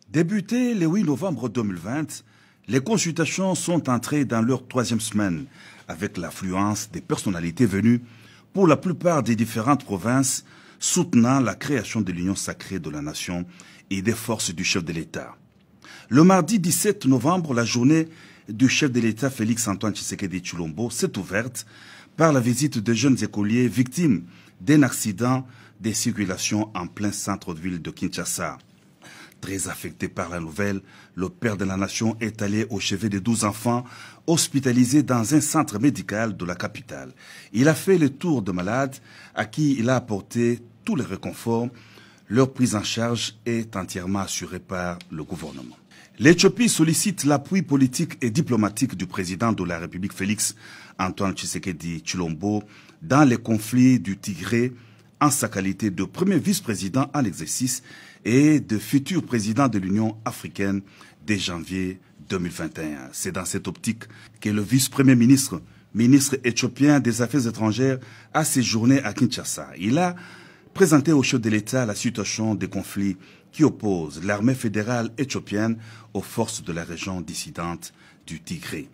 Débuté le 8 novembre 2020, les consultations sont entrées dans leur troisième semaine avec l'affluence des personnalités venues pour la plupart des différentes provinces soutenant la création de l'Union sacrée de la nation et des forces du chef de l'État. Le mardi 17 novembre, la journée du chef de l'État Félix-Antoine Tshisekedi Tshilombo s'est ouverte par la visite de jeunes écoliers victimes d'un accident de circulation en plein centre-ville de Kinshasa. Très affecté par la nouvelle, le père de la nation est allé au chevet de 12 enfants hospitalisés dans un centre médical de la capitale. Il a fait le tour de malades à qui il a apporté tous les réconforts. Leur prise en charge est entièrement assurée par le gouvernement. L'Éthiopie sollicite l'appui politique et diplomatique du président de la République Félix-Antoine Tshisekedi Tshilombo dans les conflits du Tigré en sa qualité de premier vice-président en exercice et de futur président de l'Union africaine dès janvier 2021. C'est dans cette optique que le vice-premier ministre éthiopien des Affaires étrangères, a séjourné à Kinshasa. Il a présenté au chef de l'État la situation des conflits qui opposent l'armée fédérale éthiopienne aux forces de la région dissidente du Tigré.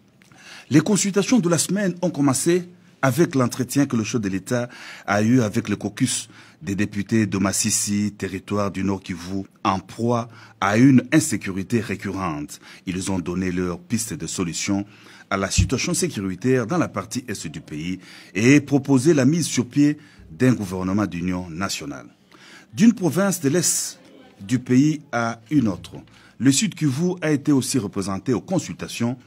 Les consultations de la semaine ont commencé avec l'entretien que le chef de l'État a eu avec le caucus des députés de Massissi, territoire du Nord Kivu, en proie à une insécurité récurrente. Ils ont donné leurs pistes de solution à la situation sécuritaire dans la partie est du pays et proposé la mise sur pied d'un gouvernement d'union nationale. D'une province de l'Est du pays à une autre, le Sud Kivu a été aussi représenté aux consultations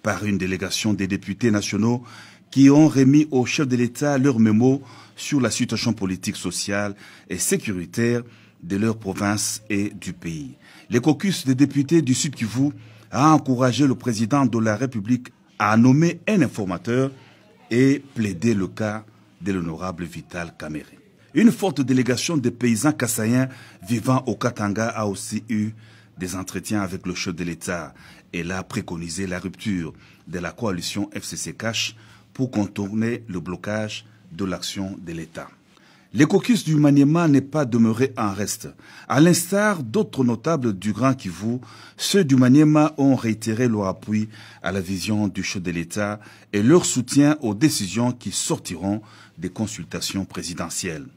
par une délégation des députés nationaux qui ont remis au chef de l'État leur mémo sur la situation politique, sociale et sécuritaire de leur province et du pays. Le caucus des députés du Sud Kivu a encouragé le président de la République à nommer un informateur et plaider le cas de l'honorable Vital Kamerhe. Une forte délégation des paysans kassaïens vivant au Katanga a aussi eu des entretiens avec le chef de l'État. Elle a préconisé la rupture de la coalition FCC-Cash pour contourner le blocage de l'action de l'État. Le caucus du Maniema n'est pas demeuré en reste. À l'instar d'autres notables du Grand Kivu, ceux du Maniema ont réitéré leur appui à la vision du chef de l'État et leur soutien aux décisions qui sortiront des consultations présidentielles.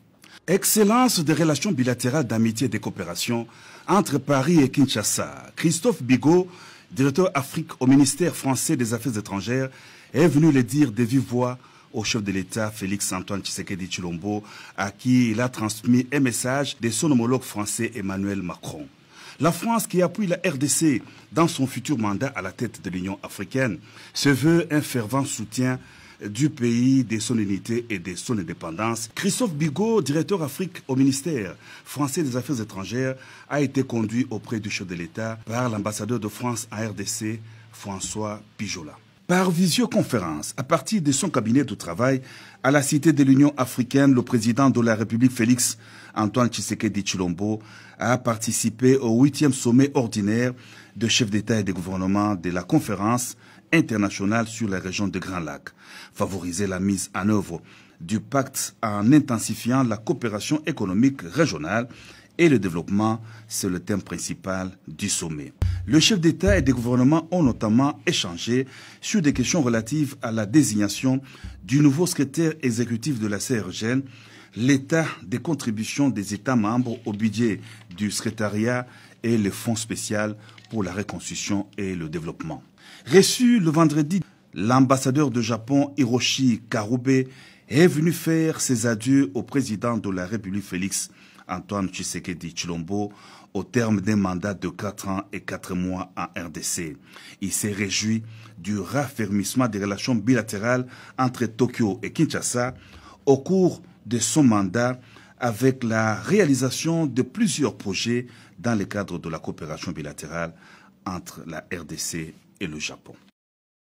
Excellence des relations bilatérales d'amitié et de coopération entre Paris et Kinshasa. Christophe Bigot, directeur Afrique au ministère français des Affaires étrangères, est venu le dire de vive voix au chef de l'État Félix-Antoine Tshisekedi Tshilombo, à qui il a transmis un message de son homologue français Emmanuel Macron. La France, qui appuie la RDC dans son futur mandat à la tête de l'Union africaine, se veut un fervent soutien du pays, de son unité et de son indépendance. Christophe Bigot, directeur Afrique au ministère français des Affaires étrangères, a été conduit auprès du chef de l'État par l'ambassadeur de France à RDC, François Pijola. Par visioconférence, à partir de son cabinet de travail, à la Cité de l'Union africaine, le président de la République Félix-Antoine Tshisekedi Tshilombo a participé au 8e sommet ordinaire de chefs d'État et de gouvernement de la conférence internationale sur la région de Grand Lac. Favoriser la mise en œuvre du pacte en intensifiant la coopération économique régionale et le développement, c'est le thème principal du sommet. Le chef d'État et de gouvernement ont notamment échangé sur des questions relatives à la désignation du nouveau secrétaire exécutif de la CRGN, l'état des contributions des États membres au budget du secrétariat et le fonds spécial pour la reconstruction et le développement. Reçu le vendredi, l'ambassadeur de Japon Hiroshi Karube est venu faire ses adieux au président de la République Félix-Antoine Tshisekedi Tshilombo au terme d'un mandat de 4 ans et 4 mois en RDC. Il s'est réjoui du raffermissement des relations bilatérales entre Tokyo et Kinshasa au cours de son mandat avec la réalisation de plusieurs projets dans le cadre de la coopération bilatérale entre la RDC et le Japon.